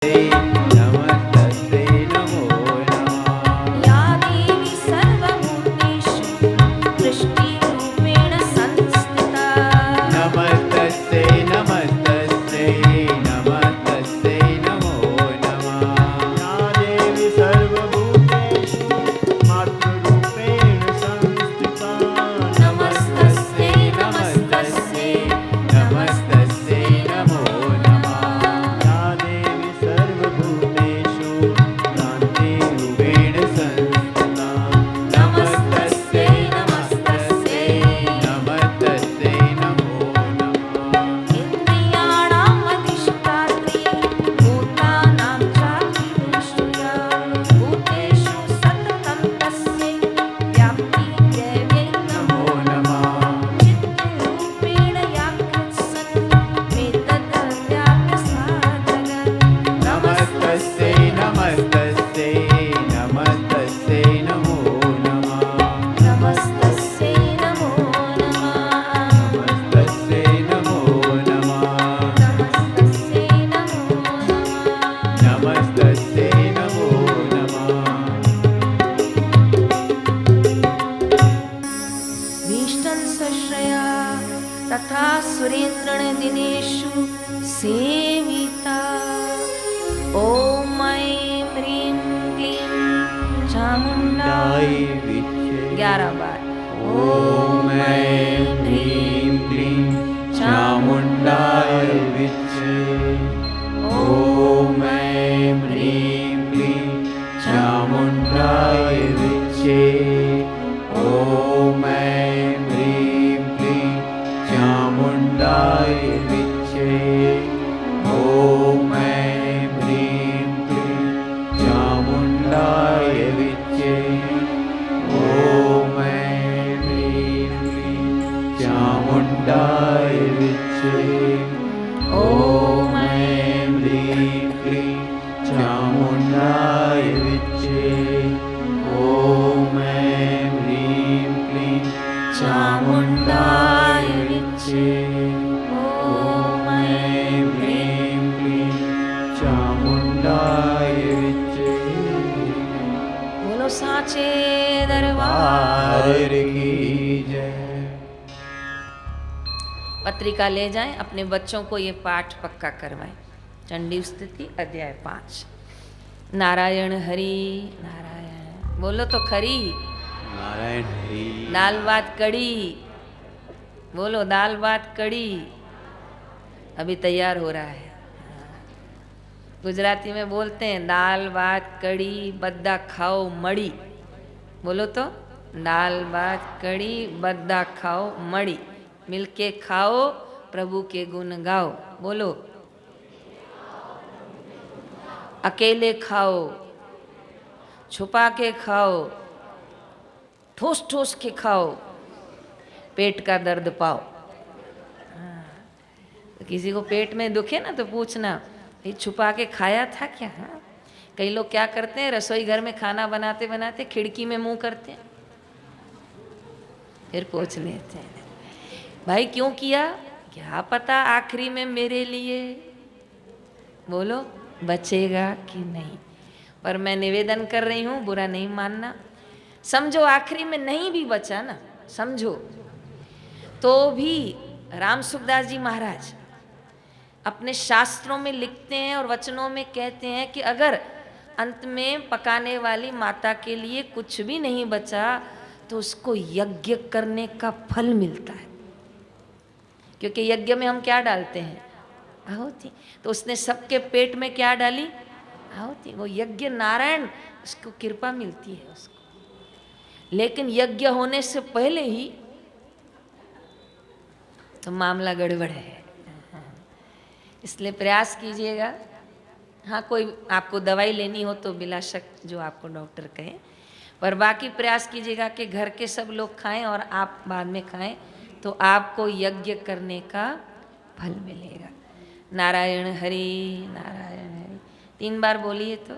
नमस्तस्यै नमो नमः। या देवी सर्वभूतेषु वृष्टिरूपेण संस्थिता नमस्तस्यै नमस्तस्यै नमस्तस्यै नमो नमः। या देवी सर्वभूतेषु मातृरूपेण संस्थिता नमस्तस्यै नमस्तस्यै नमस्तस्यै नमो नमः। या देवी सर्वभूतेषु क्रान्तिरूपेण संस्थिता नमस्तस्यै नमस्तस्यै नमस्तस्यै नमो नमः। इन्द्रियाणाम् अधिष्ठात्री भूतानां चाखिलेषु भूतेषु सततं तस्यै व्याप्तिदेव्यै नमो नमो नमः। चित्तरूपेण या कृत्सन्मेतद्व्याप्यसाधक नमस्तस्यै नमस्तस्यै नमस्तस्यै नमो नमः। नमस्तस्यै नमो नमः नमस्तस्यै नमो नमः। नमस्तस्यै नमो नमः नमस्तस्यै नमो नमः। भीष्टं सश्रया तथा सुरेन्द्रण दिनेषु सेविता ॐ ऐं ह्रीं क्लीं चामुण्डाय विच्चे 11 बार ॐ ऐं ह्रीं क्लीं चामुण्डाय विच्चे ॐ ऐं ह्रीं क्लीं चामुण्डाय विच्चे ॐ ऐं ह्रीं क्लीं चामुण्डाय विच्चे ॐ ऐं ह्रीं क्लीं चामुण्डाय विच्चे ॐ ऐं ह्रीं क्लीं चामुण्डाय विच्चे ॐ ऐं ह्रीं क्लीं चामुण्डाय विच्चे ॐ ऐं ह्रीं क्लीं चामुण्डाय विच्चे ॐ ऐं ह्रीं क्लीं चामुण्डाय विच्चे। बोलो साचे दरबार दरबार की जय। पत्रिका ले जाएं, अपने बच्चों को ये पाठ पक्का करवाएं। चंडी स्तुति अध्याय 5। नारायण हरि नारायण। बोलो तो खरी। नारायण हरि। दाल भात कड़ी। बोलो दाल भात कड़ी। अभी तैयार हो रहा है। गुजराती में बोलते हैं दाल भात कड़ी बद्दा खाओ मड़ी। बोलो तो दाल भात कड़ी बद्दा खाओ मड़ी। मिलके खाओ प्रभु के गुण गाओ। बोलो अकेले खाओ छुपा के खाओ ठोस ठोस के खाओ पेट का दर्द पाओ। तो किसी को पेट में दुखे ना तो पूछना भाई छुपा के खाया था क्या। हाँ कई लोग क्या करते हैं रसोई घर में खाना बनाते बनाते खिड़की में मुंह करते हैं फिर पूछ लेते हैं भाई क्यों किया। क्या पता आखिरी में मेरे लिए बोलो बचेगा कि नहीं। पर मैं निवेदन कर रही हूँ बुरा नहीं मानना। समझो आखिरी में नहीं भी बचा ना समझो तो भी राम सुखदास जी महाराज अपने शास्त्रों में लिखते हैं और वचनों में कहते हैं कि अगर अंत में पकाने वाली माता के लिए कुछ भी नहीं बचा तो उसको यज्ञ करने का फल मिलता है। क्योंकि यज्ञ में हम क्या डालते हैं आहुति। तो उसने सबके पेट में क्या डाली आहुति। वो यज्ञ नारायण उसको कृपा मिलती है उसको। लेकिन यज्ञ होने से पहले ही तो मामला गड़बड़ है। इसलिए प्रयास कीजिएगा। हाँ कोई आपको दवाई लेनी हो तो बिला शक जो आपको डॉक्टर कहे पर बाकी प्रयास कीजिएगा कि घर के सब लोग खाएं और आप बाद में खाएं तो आपको यज्ञ करने का फल मिलेगा। नारायण हरि नारायण हरि 3 बार बोलिए तो।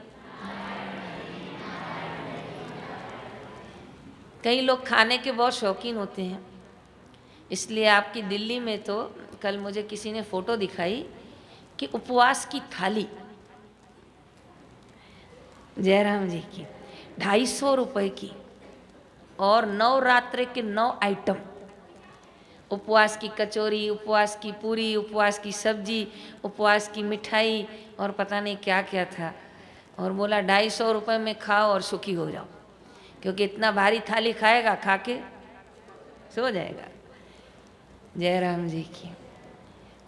कई लोग खाने के बहुत शौकीन होते हैं इसलिए आपकी दिल्ली में तो कल मुझे किसी ने फ़ोटो दिखाई कि उपवास की थाली जयराम जी की 250 रुपए की, और 9 रात्रि के 9 आइटम, उपवास की कचौरी, उपवास की पूरी, उपवास की सब्जी, उपवास की मिठाई और पता नहीं क्या क्या था। और बोला 250 रुपये में खाओ और सुखी हो जाओ, क्योंकि इतना भारी थाली खाएगा, खा के सो जाएगा। जयराम जी की।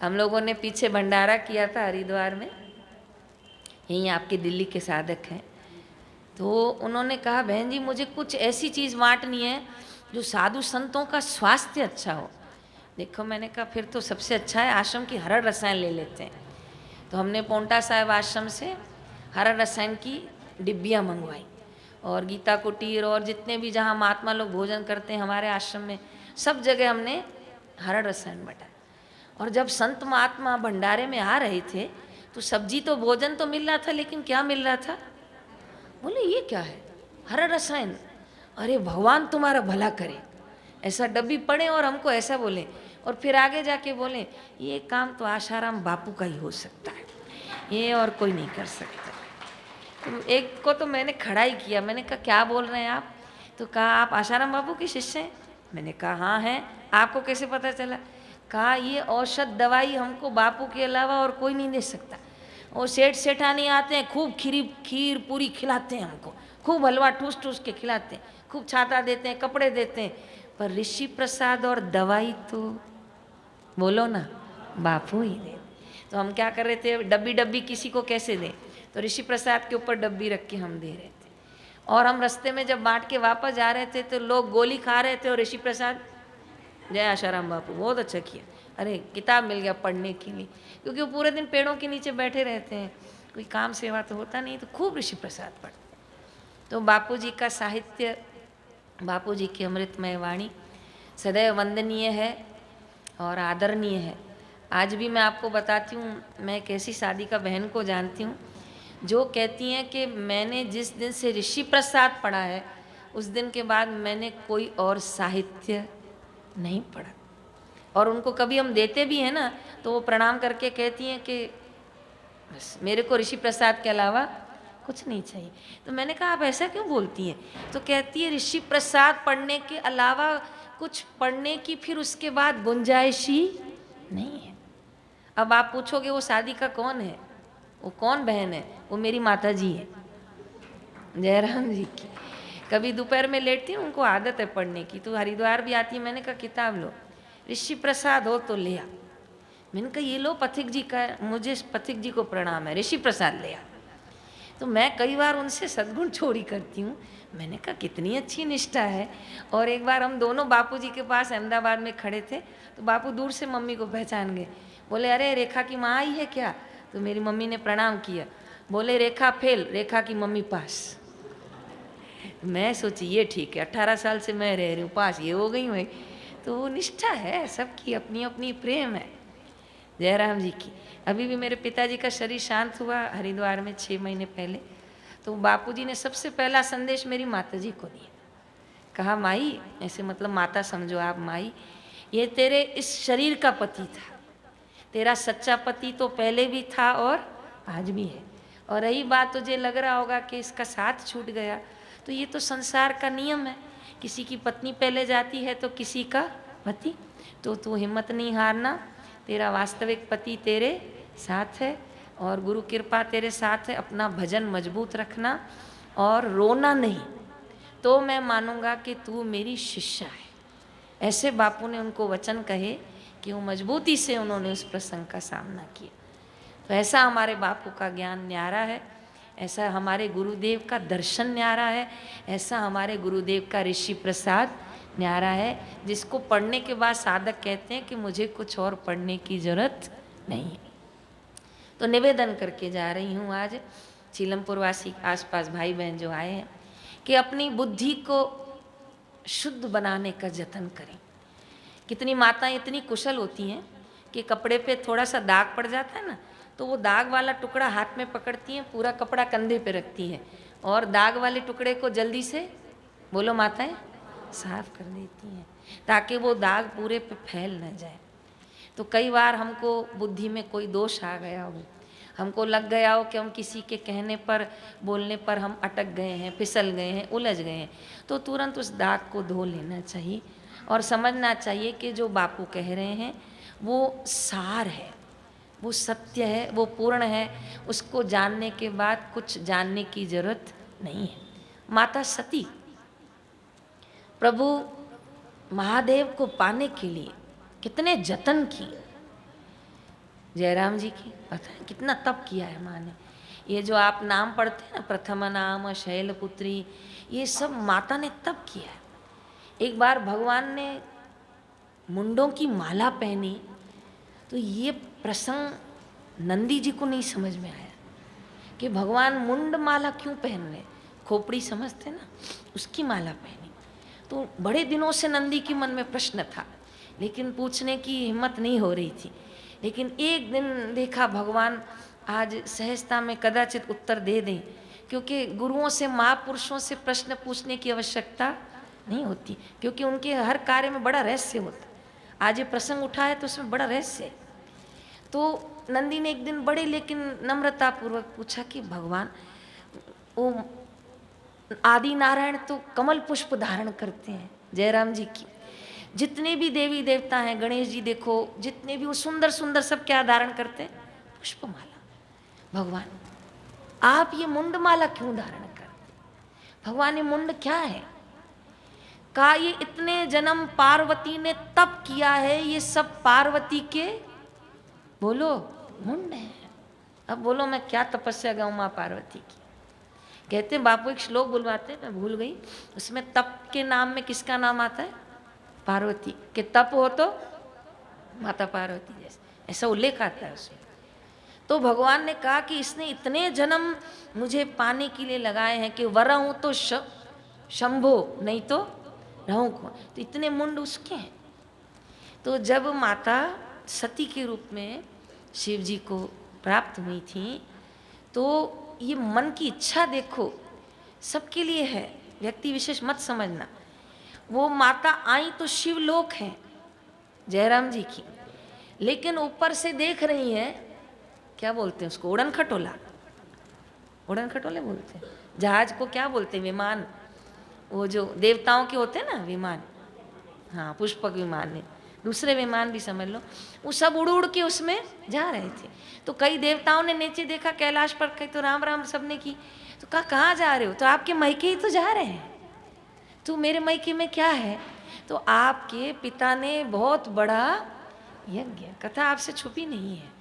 हम लोगों ने पीछे भंडारा किया था हरिद्वार में, यहीं आपके दिल्ली के साधक हैं, तो उन्होंने कहा बहन जी मुझे कुछ ऐसी चीज़ बांटनी है जो साधु संतों का स्वास्थ्य अच्छा हो। देखो मैंने कहा फिर तो सबसे अच्छा है आश्रम की हरड़ रसायन ले लेते हैं। तो हमने पोंटा साहिब आश्रम से हरड़ रसायन की डिब्बियाँ मंगवाई, और गीता कुटीर और जितने भी जहाँ महात्मा लोग भोजन करते हैं हमारे आश्रम में, सब जगह हमने हरड़ रसायन बंटा। और जब संत महात्मा भंडारे में आ रहे थे तो सब्जी तो भोजन तो मिल रहा था, लेकिन क्या मिल रहा था? बोले ये क्या है? हरड़ रसायन। अरे भगवान तुम्हारा भला करे, ऐसा डब्बी पड़े और हमको ऐसा बोले, और फिर आगे जाके बोले ये काम तो आशाराम बापू का ही हो सकता है, ये और कोई नहीं कर सकता। तो एक को तो मैंने खड़ा ही किया, मैंने कहा क्या बोल रहे हैं आप? तो कहा आप आशाराम बापू के शिष्य हैं? मैंने कहा हाँ हैं। आपको कैसे पता चला? कहा ये औषध दवाई हमको बापू के अलावा और कोई नहीं दे सकता। वो सेठ सेठानी आते हैं, खूब खीर पूरी खिलाते हैं हमको, खूब हलवा ठूस ठूस के खिलाते हैं, खूब छाता देते हैं, कपड़े देते हैं, पर ऋषि प्रसाद और दवाई तो बोलो ना बापू ही दे। तो हम क्या कर रहे थे, डब्बी डब्बी किसी को कैसे दें, तो ऋषि प्रसाद के ऊपर डब्बी रख के हम दे रहे थे। और हम रास्ते में जब बांट के वापस जा रहे थे तो लोग गोली खा रहे थे और ऋषि प्रसाद जय आशाराम बापू बहुत अच्छा किया, अरे किताब मिल गया पढ़ने के लिए, क्योंकि वो पूरे दिन पेड़ों के नीचे बैठे रहते हैं, कोई काम सेवा तो होता नहीं, तो खूब ऋषि प्रसाद पढ़ते। तो बापू जी का साहित्य, बापू जी की अमृतमय वाणी सदैव वंदनीय है और आदरणीय है। आज भी मैं आपको बताती हूँ, मैं एक ऐसी शादी का बहन को जानती हूँ जो कहती हैं कि मैंने जिस दिन से ऋषि प्रसाद पढ़ा है उस दिन के बाद मैंने कोई और साहित्य नहीं पढ़ा। और उनको कभी हम देते भी हैं ना तो वो प्रणाम करके कहती हैं कि बस मेरे को ऋषि प्रसाद के अलावा कुछ नहीं चाहिए। तो मैंने कहा आप ऐसा क्यों बोलती हैं? तो कहती है ऋषि प्रसाद पढ़ने के अलावा कुछ पढ़ने की फिर उसके बाद गुंजाइश ही नहीं है। अब आप पूछोगे वो शादी का कौन है, वो कौन बहन है? वो मेरी माता जी है, जयराम जी की। कभी दोपहर में लेटती हूँ, उनको आदत है पढ़ने की, तो हरिद्वार भी आती है, मैंने कहा किताब लो, ऋषि प्रसाद हो तो ले आ। मैंने कहा ये लो पथिक जी का, मुझे पथिक जी को प्रणाम है, ऋषि प्रसाद ले आ। तो मैं कई बार उनसे सद्गुण चोरी करती हूँ। मैंने कहा कितनी अच्छी निष्ठा है। और एक बार हम दोनों बापू जी के पास अहमदाबाद में खड़े थे, तो बापू दूर से मम्मी को पहचान गए, बोले अरे रेखा की माँ आई है क्या? तो मेरी मम्मी ने प्रणाम किया, बोले रेखा फेल, रेखा की मम्मी पास। मैं सोची ये ठीक है, 18 साल से मैं रह रही हूँ, पास ये हो गई भाई। तो वो निष्ठा है, सबकी अपनी अपनी प्रेम है जयराम जी की। अभी भी मेरे पिताजी का शरीर शांत हुआ हरिद्वार में 6 महीने पहले, तो बापूजी ने सबसे पहला संदेश मेरी माता जी को दिया। कहा माई, ऐसे मतलब माता समझो आप, माई ये तेरे इस शरीर का पति था, तेरा सच्चा पति तो पहले भी था और आज भी है। और रही बात तुझे लग रहा होगा कि इसका साथ छूट गया, तो ये तो संसार का नियम है, किसी की पत्नी पहले जाती है तो किसी का पति। तो तू हिम्मत नहीं हारना, तेरा वास्तविक पति तेरे साथ है और गुरु कृपा तेरे साथ है। अपना भजन मजबूत रखना और रोना नहीं, तो मैं मानूंगा कि तू मेरी शिष्या है। ऐसे बापू ने उनको वचन कहे कि वो मजबूती से उन्होंने उस प्रसंग का सामना किया। तो ऐसा हमारे बापू का ज्ञान न्यारा है, ऐसा हमारे गुरुदेव का दर्शन न्यारा है, ऐसा हमारे गुरुदेव का ऋषि प्रसाद न्यारा है, जिसको पढ़ने के बाद साधक कहते हैं कि मुझे कुछ और पढ़ने की जरूरत नहीं है। तो निवेदन करके जा रही हूँ आज चीलमपुर वासी आसपास भाई बहन जो आए हैं कि अपनी बुद्धि को शुद्ध बनाने का जतन करें। कितनी माताएं इतनी कुशल होती हैं कि कपड़े पे थोड़ा सा दाग पड़ जाता है ना, तो वो दाग वाला टुकड़ा हाथ में पकड़ती हैं, पूरा कपड़ा कंधे पे रखती हैं और दाग वाले टुकड़े को जल्दी से, बोलो माताएं, साफ कर देती हैं ताकि वो दाग पूरे पे फैल न जाए। तो कई बार हमको बुद्धि में कोई दोष आ गया हो, हमको लग गया हो कि हम किसी के कहने पर बोलने पर हम अटक गए हैं, फिसल गए हैं, उलझ गए हैं, तो तुरंत उस दाग को धो लेना चाहिए और समझना चाहिए कि जो बापू कह रहे हैं वो सार है, वो सत्य है, वो पूर्ण है। उसको जानने के बाद कुछ जानने की जरूरत नहीं है। माता सती प्रभु महादेव को पाने के लिए कितने जतन किए। जयराम जी की पता है कितना तप किया है माँ ने। ये जो आप नाम पढ़ते हैं ना, प्रथम नाम शैलपुत्री, ये सब माता ने तप किया है। एक बार भगवान ने मुंडों की माला पहनी तो ये प्रसंग नंदी जी को नहीं समझ में आया कि भगवान मुंड माला क्यों पहन रहे। खोपड़ी समझते ना, उसकी माला पहनी। तो बड़े दिनों से नंदी के मन में प्रश्न था, लेकिन पूछने की हिम्मत नहीं हो रही थी। लेकिन एक दिन देखा भगवान आज सहजता में कदाचित उत्तर दे दें, क्योंकि गुरुओं से, महापुरुषों से प्रश्न पूछने की आवश्यकता नहीं होती, क्योंकि उनके हर कार्य में बड़ा रहस्य होता है। आज ये प्रसंग उठा है तो उसमें बड़ा रहस्य है। तो नंदी ने एक दिन बड़े लेकिन नम्रतापूर्वक पूछा कि भगवान, वो आदि नारायण तो कमल पुष्प धारण करते हैं, जयराम जी की जितने भी देवी देवता हैं, गणेश जी देखो, जितने भी वो सुंदर सुंदर सब क्या धारण करते हैं, पुष्पमाला। भगवान आप ये मुंड माला क्यों धारण करते? भगवान ये मुंड क्या है? कहा ये इतने जन्म पार्वती ने तप किया है, ये सब पार्वती के बोलो मुंड है। अब बोलो मैं क्या तपस्या गाऊं माँ पार्वती की। कहते हैं बापू एक श्लोक बुलवाते हैं, मैं भूल गई, उसमें तप के नाम में किसका नाम आता है? पार्वती के। तप हो तो माता पार्वती जैसे, ऐसा उल्लेख आता है उसमें। तो भगवान ने कहा कि इसने इतने जन्म मुझे पाने के लिए लगाए हैं कि वरहूं तो शंभो, नहीं तो रहूं कौन। तो इतने मुंड उसके हैं। तो जब माता सती के रूप में शिव जी को प्राप्त हुई थी, तो ये मन की इच्छा देखो सबके लिए है, व्यक्ति विशेष मत समझना। वो माता आई तो शिवलोक है जयराम जी की, लेकिन ऊपर से देख रही है, क्या बोलते हैं उसको, उड़न खटोला, उड़न खटोले बोलते हैं। जहाज को क्या बोलते हैं? विमान। वो जो देवताओं के होते हैं ना विमान, हाँ पुष्पक विमान है, दूसरे विमान भी समझ लो, वो सब उड़ उड़ के उसमें जा रहे थे। तो कई देवताओं ने नीचे देखा कैलाश पर, कई तो राम राम सबने की। तो कहा कहाँ जा रहे हो? तो आपके मैके ही तो जा रहे हैं। तो मेरे मैके में क्या है? तो आपके पिता ने बहुत बड़ा यज्ञ, कथा आपसे छुपी नहीं है,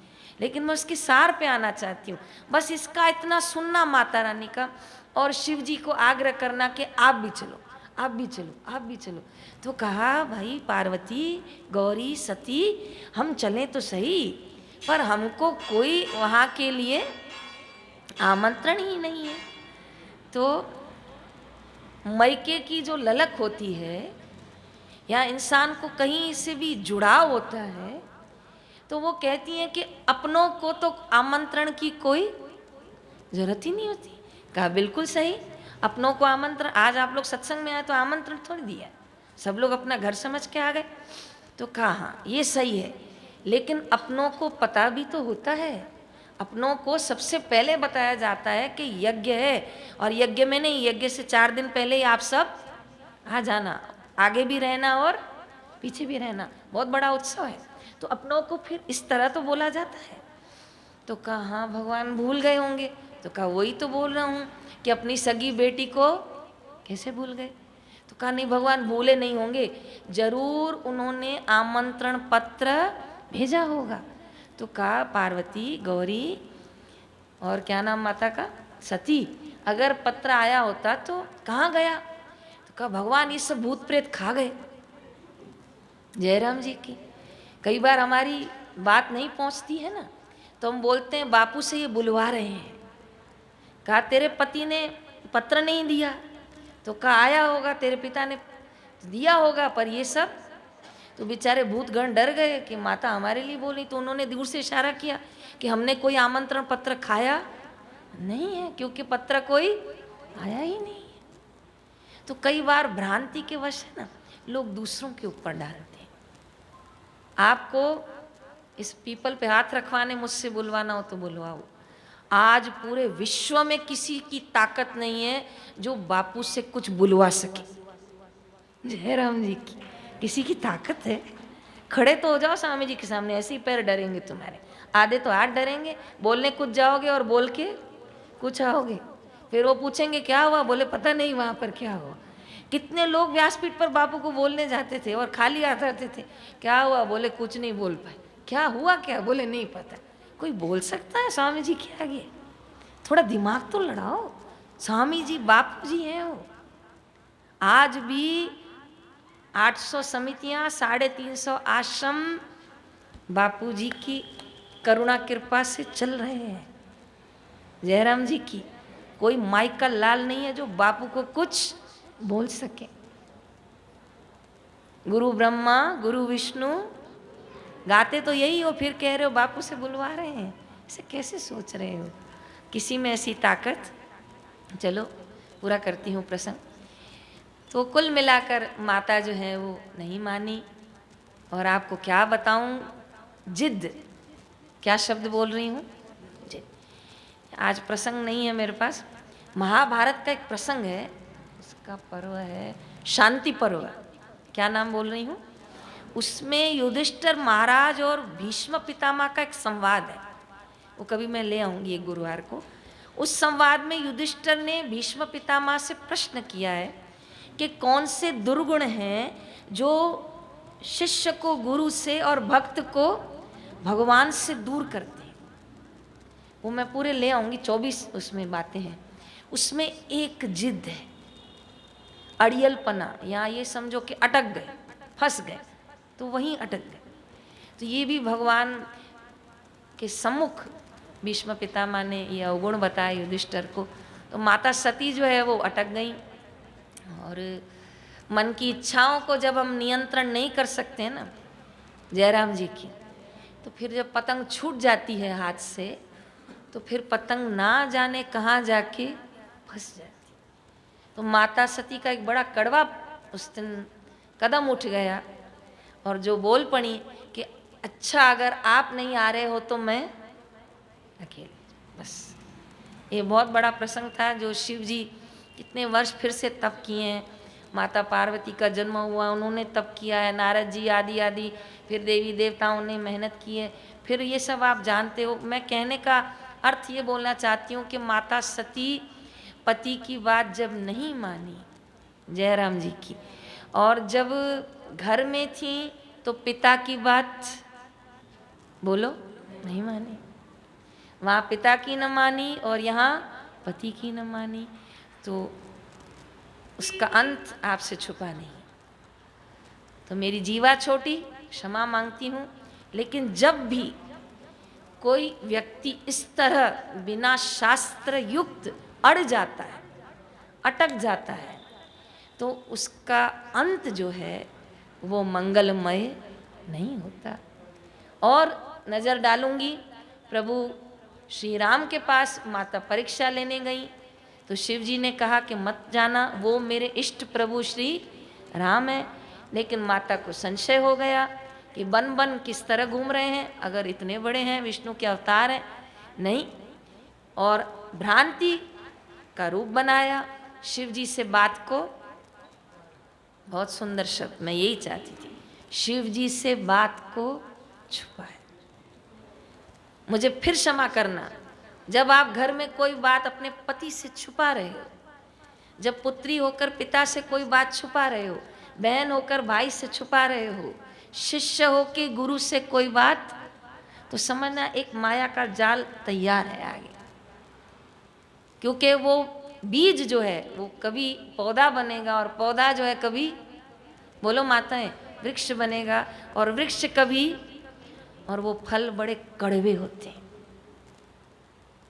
लेकिन मैं उसके सार पे आना चाहती हूँ। बस इसका इतना सुनना माता रानी का, और शिव जी को आग्रह करना कि आप भी चलो, आप भी चलो, आप भी चलो। तो कहा भाई पार्वती, गौरी, सती, हम चलें तो सही, पर हमको कोई वहाँ के लिए आमंत्रण ही नहीं है। तो मैके की जो ललक होती है, या इंसान को कहीं से भी जुड़ाव होता है, तो वो कहती हैं कि अपनों को तो आमंत्रण की कोई जरूरत ही नहीं होती। कहा बिल्कुल सही, अपनों को आमंत्रण, आज आप लोग सत्संग में आए तो आमंत्रण थोड़ी दिया, सब लोग अपना घर समझ के आ गए। तो कहा हाँ ये सही है, लेकिन अपनों को पता भी तो होता है। अपनों को सबसे पहले बताया जाता है कि यज्ञ है, और यज्ञ में नहीं, यज्ञ से 4 दिन पहले ही आप सब आ जाना, आगे भी रहना और पीछे भी रहना, बहुत बड़ा उत्सव है। तो अपनों को फिर इस तरह तो बोला जाता है। तो कहा हाँ भगवान भूल गए होंगे। तो कहा वही तो बोल रहा हूँ कि अपनी सगी बेटी को कैसे भूल गए। तो कहा नहीं भगवान भूले नहीं होंगे, जरूर उन्होंने आमंत्रण पत्र भेजा होगा। तो कहा पार्वती, गौरी और क्या नाम माता का, सती, अगर पत्र आया होता तो कहाँ गया? तो कहा भगवान ये सब भूत प्रेत खा गए। जयराम जी की कई बार हमारी बात नहीं पहुंचती है ना, तो हम बोलते हैं बापू से ये बुलवा रहे हैं। कहा तेरे पति ने पत्र नहीं दिया। तो कहा आया होगा, तेरे पिता ने दिया होगा, पर ये सब। तो बेचारे भूतगण डर गए कि माता हमारे लिए बोली। तो उन्होंने दूर से इशारा किया कि हमने कोई आमंत्रण पत्र खाया नहीं है, क्योंकि पत्र कोई आया ही नहीं है। तो कई बार भ्रांति के वश है ना, लोग दूसरों के ऊपर डालते हैं। आपको इस पीपल पे हाथ रखवाने मुझसे बुलवाना हो तो बुलवाओ, आज पूरे विश्व में किसी की ताकत नहीं है जो बापू से कुछ बुलवा सके। जयराम जी की किसी की ताकत है? खड़े तो हो जाओ स्वामी जी के सामने, ऐसे ही पैर डरेंगे तुम्हारे, आधे तो हाथ डरेंगे, बोलने कुछ जाओगे और बोल के कुछ आओगे। फिर वो पूछेंगे क्या हुआ, बोले पता नहीं वहाँ पर क्या हुआ। कितने लोग व्यासपीठ पर बापू को बोलने जाते थे और खाली हाथ आते थे, क्या हुआ, बोले कुछ नहीं बोल पाए। क्या हुआ क्या, बोले नहीं पता। कोई बोल सकता है स्वामी जी के आगे? थोड़ा दिमाग तो लड़ाओ। स्वामी जी बापू जी हैं वो। आज भी 800 समितियां, 350 आश्रम बापू जी की करुणा कृपा से चल रहे हैं। जयराम जी की कोई माइक का लाल नहीं है जो बापू को कुछ बोल सके। गुरु ब्रह्मा गुरु विष्णु गाते तो यही हो, फिर कह रहे हो बापू से बुलवा रहे हैं। ऐसे कैसे सोच रहे हो? किसी में ऐसी ताकत? चलो पूरा करती हूँ प्रसंग। तो कुल मिलाकर माता जो है वो नहीं मानी। और आपको क्या बताऊं, जिद, क्या शब्द बोल रही हूँ, जिद। आज प्रसंग नहीं है मेरे पास। महाभारत का एक प्रसंग है, उसका पर्व है शांति पर्व। क्या नाम बोल रही हूँ? उसमें युधिष्ठिर महाराज और भीष्म पितामह का एक संवाद है। वो कभी मैं ले आऊंगी एक गुरुवार को। उस संवाद में युधिष्ठिर ने भीष्म पितामह से प्रश्न किया है कि कौन से दुर्गुण हैं जो शिष्य को गुरु से और भक्त को भगवान से दूर करते हैं। वो मैं पूरे ले आऊंगी, 24 उसमें बातें हैं। उसमें एक जिद है, अड़ियलपना, या ये समझो कि अटक गए, फंस गए, तो वहीं अटक गए। तो ये भी भगवान के सम्मुख भीष्म पितामह ने ये अवगुण बताया युधिष्ठिर को। तो माता सती जो है वो अटक गई। और मन की इच्छाओं को जब हम नियंत्रण नहीं कर सकते हैं ना जयराम जी की, तो फिर जब पतंग छूट जाती है हाथ से, तो फिर पतंग ना जाने कहाँ जाके फंस जाती। तो माता सती का एक बड़ा कड़वा उस दिन कदम उठ गया और जो बोल पड़ी कि अच्छा अगर आप नहीं आ रहे हो तो मैं अकेले। बस ये बहुत बड़ा प्रसंग था जो शिव जी कितने वर्ष फिर से तप किए हैं। माता पार्वती का जन्म हुआ, उन्होंने तप किया है, नारद जी आदि आदि, फिर देवी देवताओं ने मेहनत की है, फिर ये सब आप जानते हो। मैं कहने का अर्थ ये बोलना चाहती हूँ कि माता सती पति की बात जब नहीं मानी जयराम जी की, और जब घर में थी तो पिता की बात बोलो नहीं मानी, वहाँ पिता की न मानी और यहाँ पति की न मानी, तो उसका अंत आपसे छुपा नहीं। तो मेरी जीवा छोटी, क्षमा मांगती हूँ, लेकिन जब भी कोई व्यक्ति इस तरह बिना शास्त्र युक्त अड़ जाता है, अटक जाता है, तो उसका अंत जो है वो मंगलमय नहीं होता। और नज़र डालूंगी, प्रभु श्री राम के पास माता परीक्षा लेने गई तो शिव जी ने कहा कि मत जाना, वो मेरे इष्ट प्रभु श्री राम है। लेकिन माता को संशय हो गया कि बन बन किस तरह घूम रहे हैं, अगर इतने बड़े हैं, विष्णु के अवतार हैं, नहीं। और भ्रांति का रूप बनाया शिव जी से बात को। बहुत सुंदर शब्द, मैं यही चाहती थी, शिव जी से बात को छुपाए। मुझे फिर क्षमा करना, जब आप घर में कोई बात अपने पति से छुपा रहे हो, जब पुत्री होकर पिता से कोई बात छुपा रहे हो, बहन होकर भाई से छुपा रहे हो, शिष्य होकर गुरु से कोई बात, तो समझना एक माया का जाल तैयार है आगे। क्योंकि वो बीज जो है वो कभी पौधा बनेगा, और पौधा जो है कभी, बोलो माताएं, वृक्ष बनेगा, और वृक्ष कभी, और वो फल बड़े कड़वे होते हैं,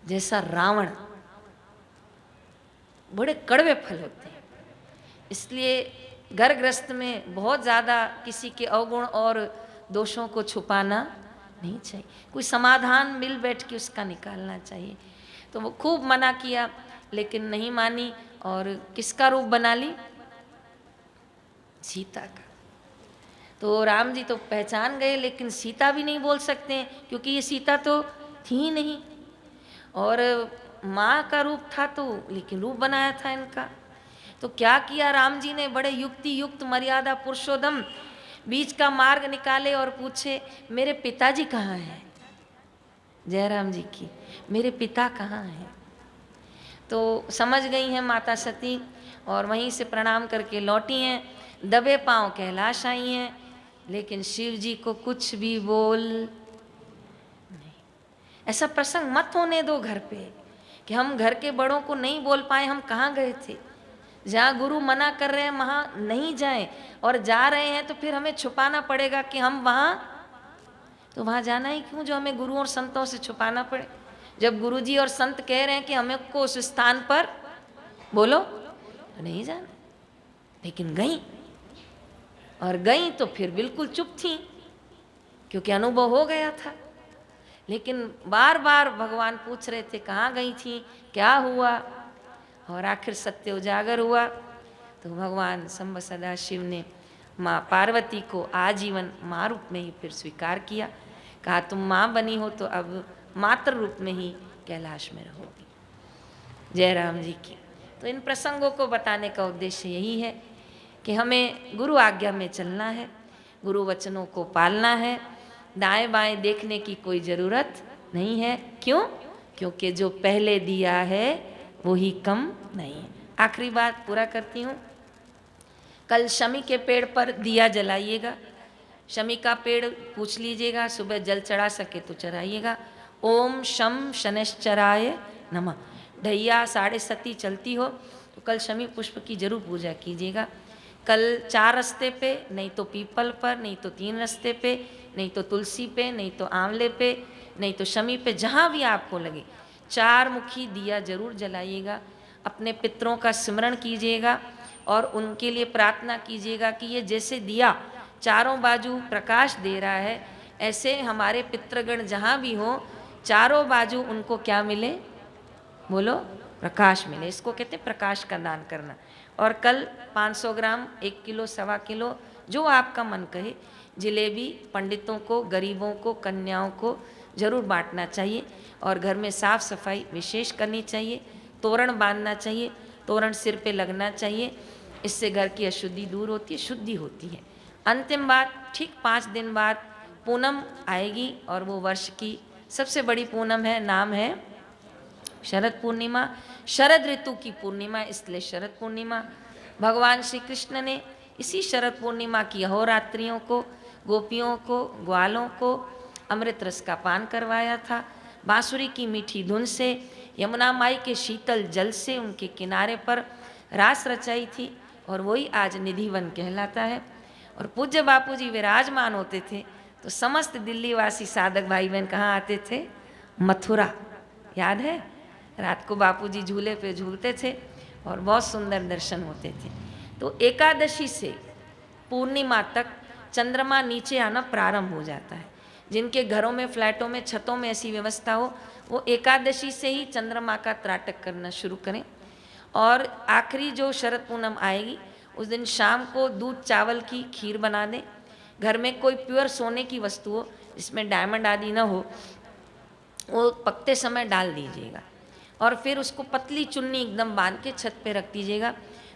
जैसा रावण, बड़े कड़वे फल होते हैं। इसलिए घर गृहस्थ में बहुत ज़्यादा किसी के अवगुण और दोषों को छुपाना नहीं चाहिए, कोई समाधान मिल बैठ के उसका निकालना चाहिए। तो वो खूब मना किया लेकिन नहीं मानी, और किसका रूप बना ली? सीता का। तो राम जी तो पहचान गए, लेकिन सीता भी नहीं बोल सकते हैं क्योंकि ये सीता तो थी ही नहीं। और माँ का रूप था तो लेकिन रूप बनाया था इनका। तो क्या किया राम जी ने, बड़े युक्ति युक्त मर्यादा पुरुषोत्तम बीच का मार्ग निकाले और पूछे मेरे पिताजी कहाँ हैं, जयराम जी की, मेरे पिता कहाँ हैं। तो समझ गई हैं माता सती और वहीं से प्रणाम करके लौटी हैं, दबे पांव कैलाश आई हैं, लेकिन शिव जी को कुछ भी बोल नहीं। ऐसा प्रसंग मत होने दो घर पे कि हम घर के बड़ों को नहीं बोल पाए, हम कहाँ गए थे। जहाँ गुरु मना कर रहे हैं वहाँ नहीं जाएं, और जा रहे हैं तो फिर हमें छुपाना पड़ेगा कि हम वहाँ, तो वहाँ जाना ही क्यों जो हमें गुरु और संतों से छुपाना पड़े। जब गुरु जी और संत कह रहे हैं कि हमें को उस स्थान पर बोलो, तो नहीं जाना। लेकिन गई, और गई तो फिर बिल्कुल चुप थी क्योंकि अनुभव हो गया था। लेकिन बार बार भगवान पूछ रहे थे कहाँ गई थी, क्या हुआ, और आखिर सत्य उजागर हुआ। तो भगवान शंभ सदा शिव ने माँ पार्वती को आजीवन माँ रूप में ही फिर स्वीकार किया। कहा तुम माँ बनी हो तो अब मातृ रूप में ही कैलाश में रहोगी। जय राम जी की। तो इन प्रसंगों को बताने का उद्देश्य यही है कि हमें गुरु आज्ञा में चलना है, गुरु वचनों को पालना है, दाएं बाएं देखने की कोई ज़रूरत नहीं है। क्यों? क्योंकि जो पहले दिया है वो ही कम नहीं है। आखिरी बात पूरा करती हूँ। कल शमी के पेड़ पर दिया जलाइएगा। शमी का पेड़ पूछ लीजिएगा, सुबह जल चढ़ा सके तो चढ़ाइएगा। ओम शम शनैश्चराय नमः। ढैया 7:30 चलती हो तो कल शमी पुष्प की जरूर पूजा कीजिएगा। कल 4 रास्ते पे, नहीं तो पीपल पर, नहीं तो 3 रास्ते पे, नहीं तो तुलसी पे, नहीं तो आंवले पे, नहीं तो शमी पे, जहाँ भी आपको लगे 4 मुखी दिया जरूर जलाइएगा। अपने पितरों का स्मरण कीजिएगा और उनके लिए प्रार्थना कीजिएगा कि ये जैसे दिया चारों बाजू प्रकाश दे रहा है, ऐसे हमारे पितृगण जहाँ भी हो चारों बाजू उनको क्या मिले, बोलो, प्रकाश मिले। इसको कहते हैं प्रकाश का दान करना। और कल 500 ग्राम, 1 किलो, 1.25 किलो, जो आपका मन कहे, जिलेबी पंडितों को, गरीबों को, कन्याओं को जरूर बांटना चाहिए। और घर में साफ सफाई विशेष करनी चाहिए। तोरण बांधना चाहिए, तोरण सिर पे लगना चाहिए। इससे घर की अशुद्धि दूर होती है, शुद्धि होती है। अंतिम बात, ठीक 5 दिन बाद पूनम आएगी और वो वर्ष की सबसे बड़ी पूनम है, नाम है शरद पूर्णिमा। शरद ऋतु की पूर्णिमा, इसलिए शरद पूर्णिमा। भगवान श्री कृष्ण ने इसी शरद पूर्णिमा की अहोरात्रियों को, गोपियों को, ग्वालों को अमृत रस का पान करवाया था। बांसुरी की मीठी धुन से, यमुना माई के शीतल जल से उनके किनारे पर रास रचाई थी, और वही आज निधिवन कहलाता है। और पूज्य बापू जी विराजमान होते थे तो समस्त दिल्ली वासी साधक भाई बहन कहाँ आते थे, मथुरा। याद है, रात को बापू जी झूले पे झूलते थे और बहुत सुंदर दर्शन होते थे। तो एकादशी से पूर्णिमा तक चंद्रमा नीचे आना प्रारंभ हो जाता है। जिनके घरों में, फ्लैटों में, छतों में ऐसी व्यवस्था हो, वो एकादशी से ही चंद्रमा का त्राटक करना शुरू करें। और आखिरी जो शरद पूनम आएगी उस दिन शाम को दूध चावल की खीर बना दें। घर में कोई प्योर सोने की वस्तु हो जिसमें डायमंड आदि ना हो, वो पकते समय डाल दीजिएगा। और फिर उसको पतली चुन्नी एकदम बांध के छत पे रख दीजिएगा।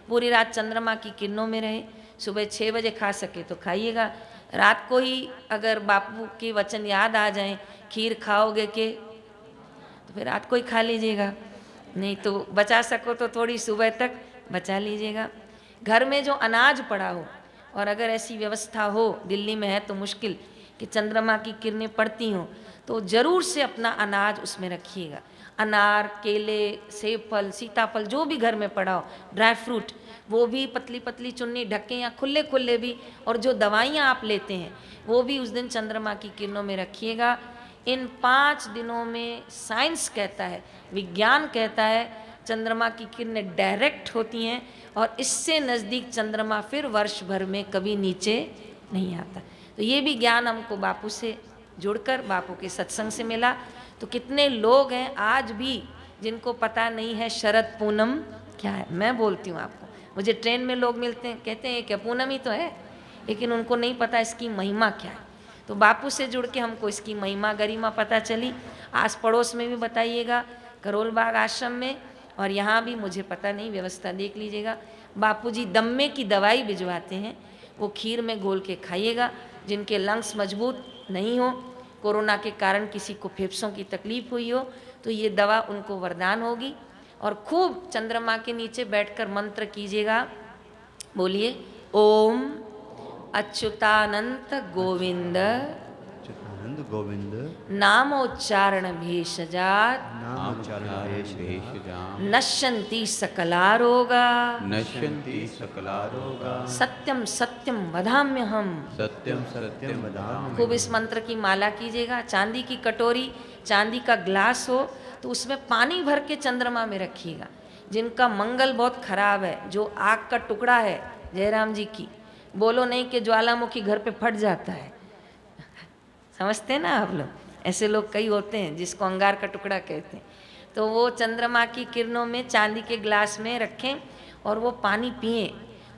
पूरी रात चंद्रमा की किरणों में रहे। सुबह 6 बजे खा सके तो खाइएगा। रात को ही अगर बापू के वचन याद आ जाएं, खीर खाओगे के, तो फिर रात को ही खा लीजिएगा। नहीं तो बचा सको तो थोड़ी सुबह तक बचा लीजिएगा। घर में जो अनाज पड़ा हो, और अगर ऐसी व्यवस्था हो, दिल्ली में है तो मुश्किल कि चंद्रमा की किरणें पड़ती हों, तो ज़रूर से अपना अनाज उसमें रखिएगा। अनार, केले, सेब फल, सीताफल, जो भी घर में पड़ा हो, ड्राई फ्रूट, वो भी पतली पतली चुन्नी ढके या खुले खुले भी। और जो दवाइयाँ आप लेते हैं वो भी उस दिन चंद्रमा की किरणों में रखिएगा। इन 5 दिनों में साइंस कहता है, विज्ञान कहता है, चंद्रमा की किरणें डायरेक्ट होती हैं और इससे नज़दीक चंद्रमा फिर वर्ष भर में कभी नीचे नहीं आता। तो ये भी ज्ञान हमको बापू से जुड़कर, बापू के सत्संग से मिला। तो कितने लोग हैं आज भी जिनको पता नहीं है शरद पूनम क्या है। मैं बोलती हूँ आपको, मुझे ट्रेन में लोग मिलते हैं, कहते हैं क्या पूनम ही तो है, लेकिन उनको नहीं पता इसकी महिमा क्या है। तो बापू से जुड़ के हमको इसकी महिमा गरिमा पता चली। आस पड़ोस में भी बताइएगा करोल बाग आश्रम में, और यहाँ भी मुझे पता नहीं, व्यवस्था देख लीजिएगा। बापूजी दम्मे की दवाई भिजवाते हैं, वो खीर में घोल के खाइएगा। जिनके लंग्स मजबूत नहीं हो, कोरोना के कारण किसी को फेफड़ों की तकलीफ हुई हो, तो ये दवा उनको वरदान होगी। और खूब चंद्रमा के नीचे बैठकर मंत्र कीजिएगा। बोलिए ओम अच्युतानंत गोविंद चिदानंद गोविंद नामोच्चारण भेषजात नामोच्चारण भेषजाम नश्यन्ति सकलारोगा नश्यन्ति सकलारोगा सत्यम सत्यम वदाम्यहम। सत्यम सत्यम वदामि। खूब इस मंत्र की माला कीजिएगा। चांदी की कटोरी, चांदी का ग्लास हो तो उसमें पानी भर के चंद्रमा में रखिएगा। जिनका मंगल बहुत खराब है, जो आग का टुकड़ा है जयराम जी की, बोलो नहीं कि ज्वालामुखी घर पे फट जाता है, समझते हैं ना आप लोग? ऐसे लोग कई होते हैं जिसको अंगार का टुकड़ा कहते हैं। तो वो चंद्रमा की किरणों में चांदी के ग्लास में रखें और वो पानी पिए।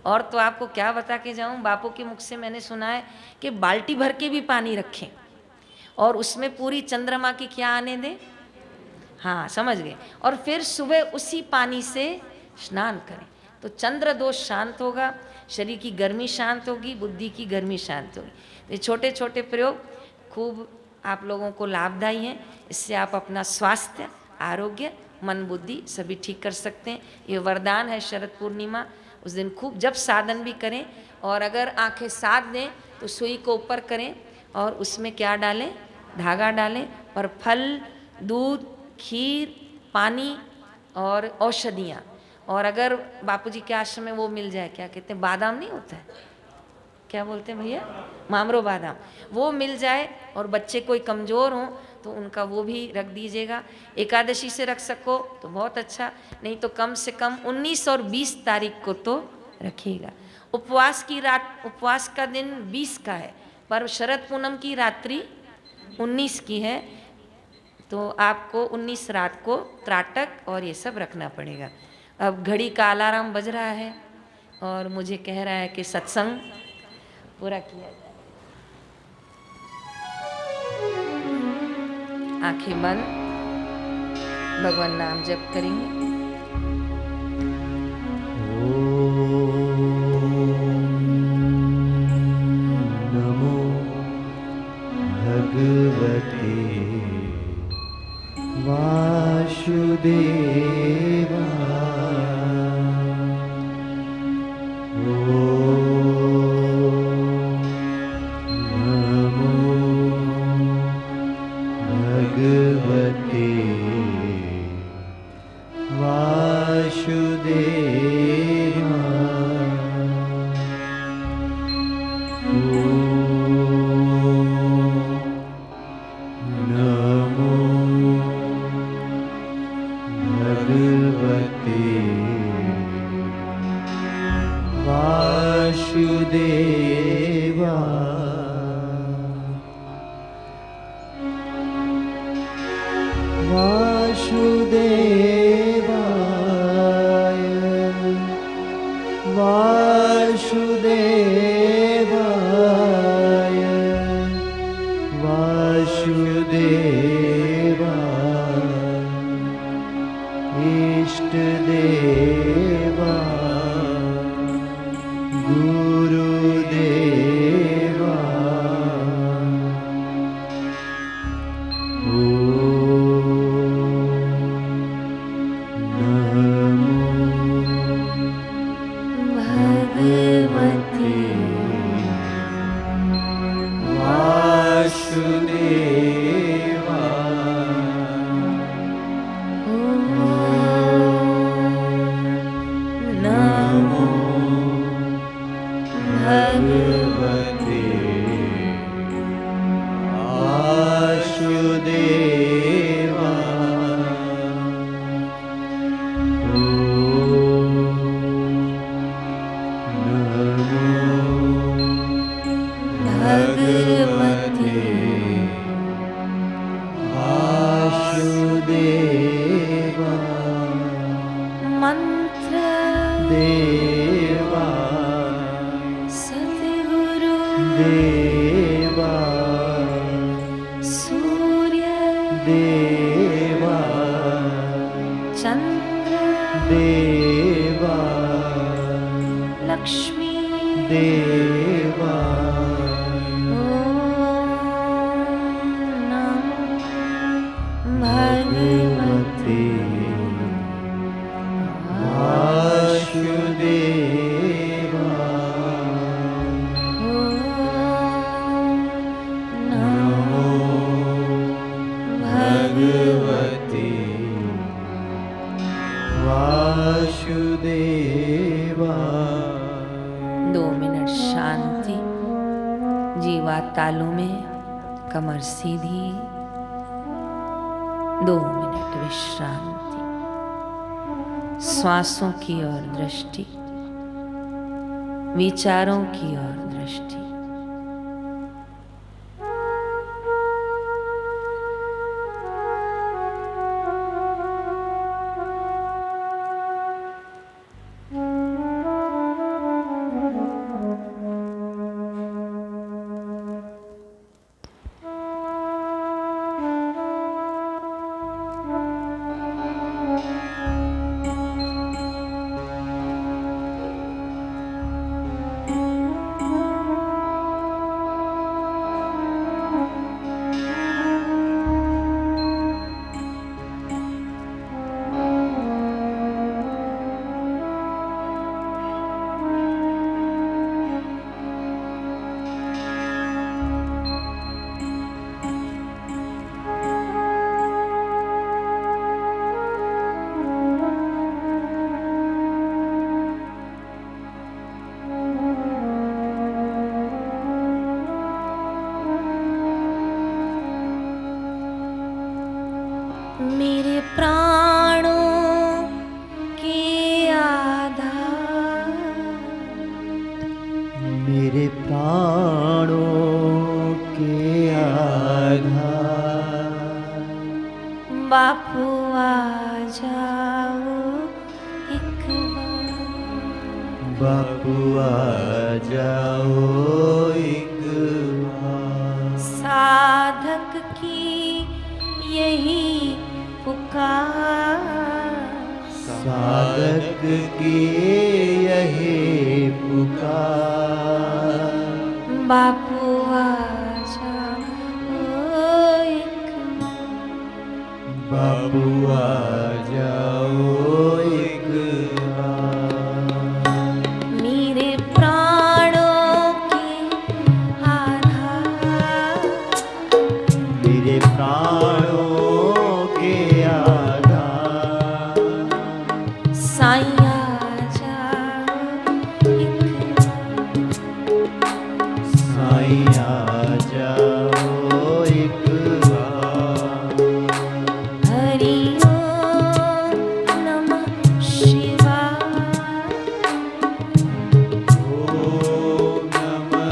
और तो आपको क्या बता के जाऊं, बापू के मुख से मैंने सुना है कि बाल्टी भर के भी पानी रखें और उसमें पूरी चंद्रमा की क्या आने दें, हाँ समझ गए, और फिर सुबह उसी पानी से स्नान करें तो चंद्र दोष शांत होगा, शरीर की गर्मी शांत होगी, बुद्धि की गर्मी शांत होगी। ये छोटे छोटे प्रयोग खूब आप लोगों को लाभदायी हैं। इससे आप अपना स्वास्थ्य, आरोग्य, मन, बुद्धि सभी ठीक कर सकते हैं। ये वरदान है शरद पूर्णिमा उस दिन खूब जब साधन भी करें, और अगर आंखें साथ दें तो सुई को ऊपर करें और उसमें क्या डालें, धागा डालें, पर फल, दूध, खीर, पानी और औषधियाँ, और अगर बापूजी के आश्रम में वो मिल जाए, क्या कहते हैं, बादाम नहीं होता है, क्या बोलते हैं भैया, मामरो बादाम, वो मिल जाए, और बच्चे कोई कमज़ोर हों तो उनका वो भी रख दीजिएगा। एकादशी से रख सको तो बहुत अच्छा, नहीं तो कम से कम 19 और 20 तारीख को तो रखिएगा। उपवास की रात, उपवास का दिन 20 का है, पर शरद पूनम की रात्रि 19 की है, तो आपको 19 रात को त्राटक और ये सब रखना पड़ेगा। अब घड़ी का अलार्म बज रहा है और मुझे कह रहा है कि सत्संग पूरा किया जाए। आंखें बंद, भगवान नाम जप करेंगे। नमो भगवते देवा लक्ष्मी देवा भगवती वासुदेवा नमो भगवती वासुदेवा 2 मिनट शांति। जीवा तालू में, कमर सीधी। 2 मिनट विश्रांति। श्वासों की ओर दृष्टि, विचारों की ओर दृष्टि। मेरे प्राणों के आधार, मेरे प्राणों के आधार, बापू आ जाओ एक बार, बापू आ जाओ एक बार। साधक की यही पुकार, साधक की यही पुकार, बापू आ जाओ एक बार, बापू आ जाओ एक बार। मेरे प्राणों के आधार, मेरे प्राणों के आधार, साईं आ जाओ एक बार, साईं आ जाओ एक बार। हरि ओम नमः शिवाय, ओम नमः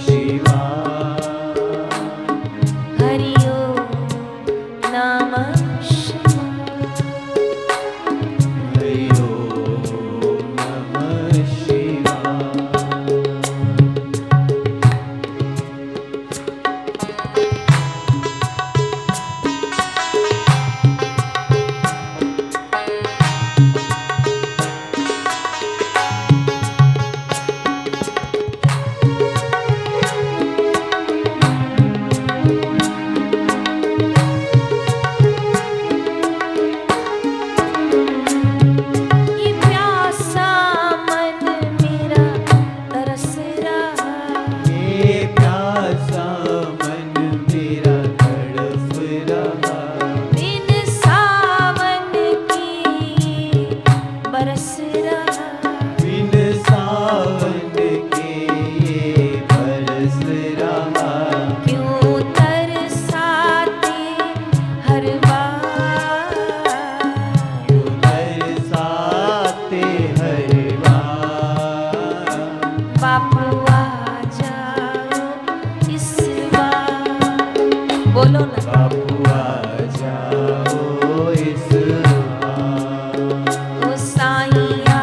शिवाय, हरि ओम नमः शिवाय। हरि ओम नमः शिवाय। ये प्यासा मन मेरा तरस रहा, ये प्यासा मन मेरा तड़प रहा, बिन सावन की बरस रहा, बिन सावन के ये बरस रहा। क्यों तरसाते हर बार, क्यों बरसाते हर बार, बापू आ जाओ इस बार। बोलो ना, बापू आ जाओ इस बार। ओ साईं आ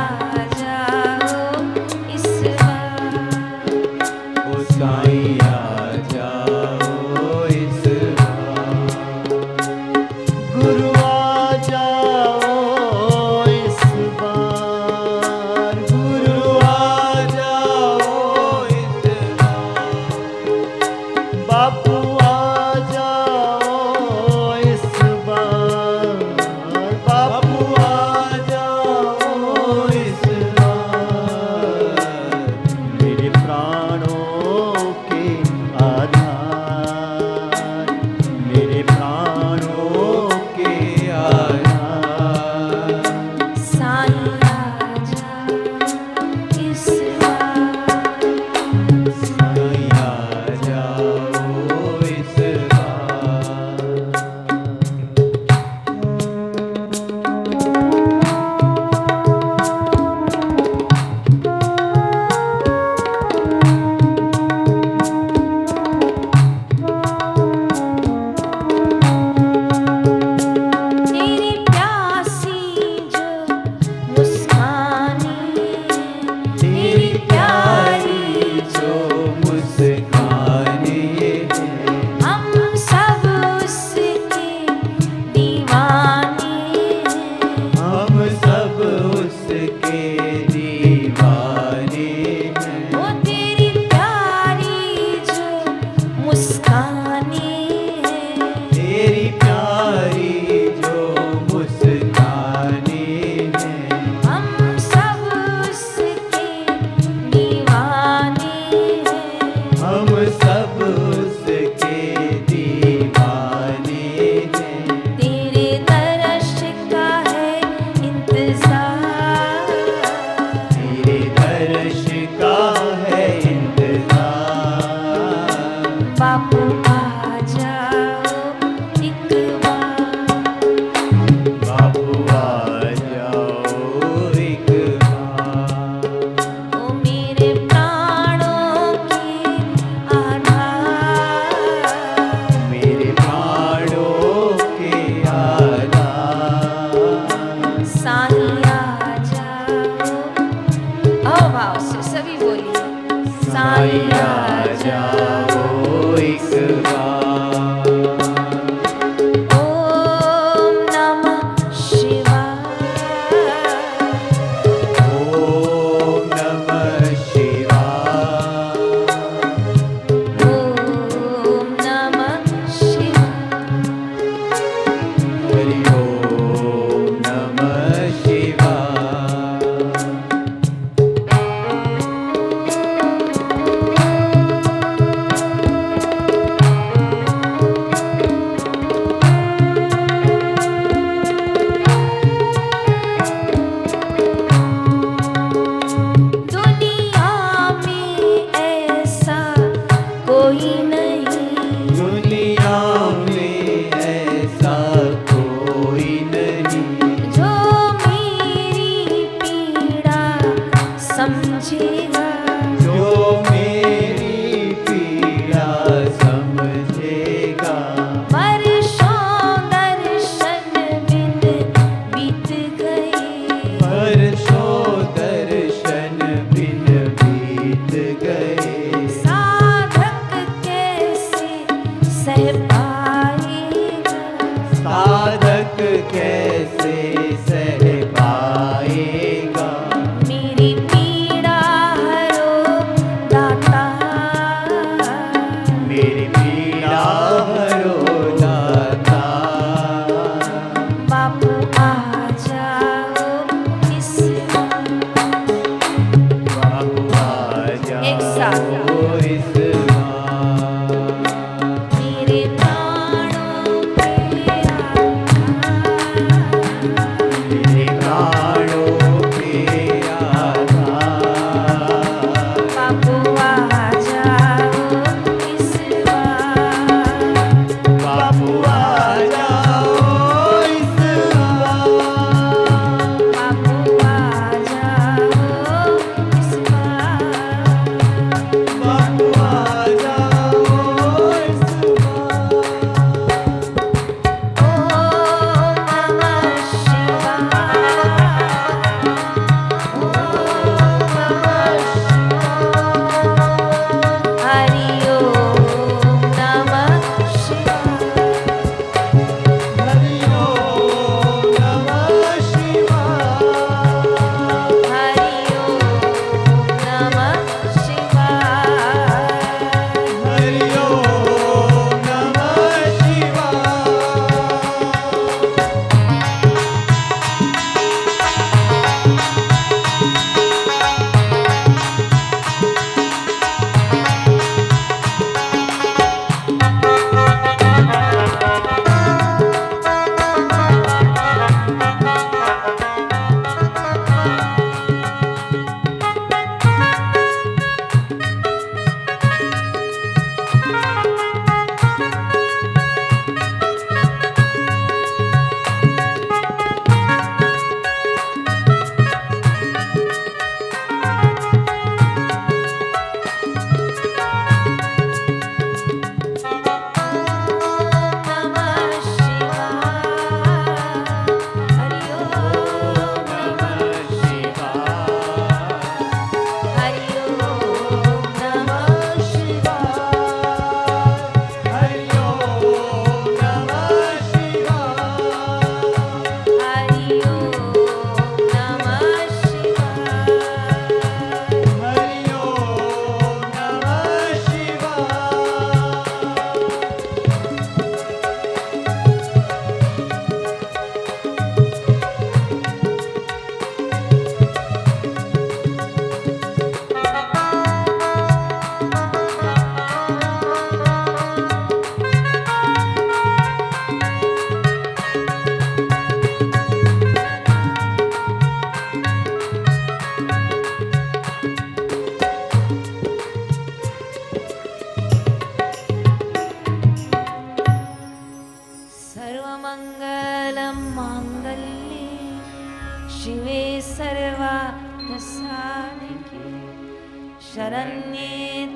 शरण्ये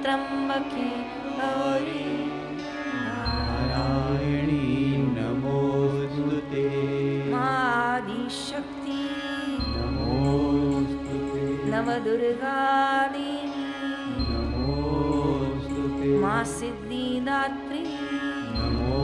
त्र्यंबके गौरी नारायणी नमोस्तुते आदिशक्ति नमोस्तुते नवदुर्गा देवी नमोस्तुते माँ सिद्धिदात्री नमो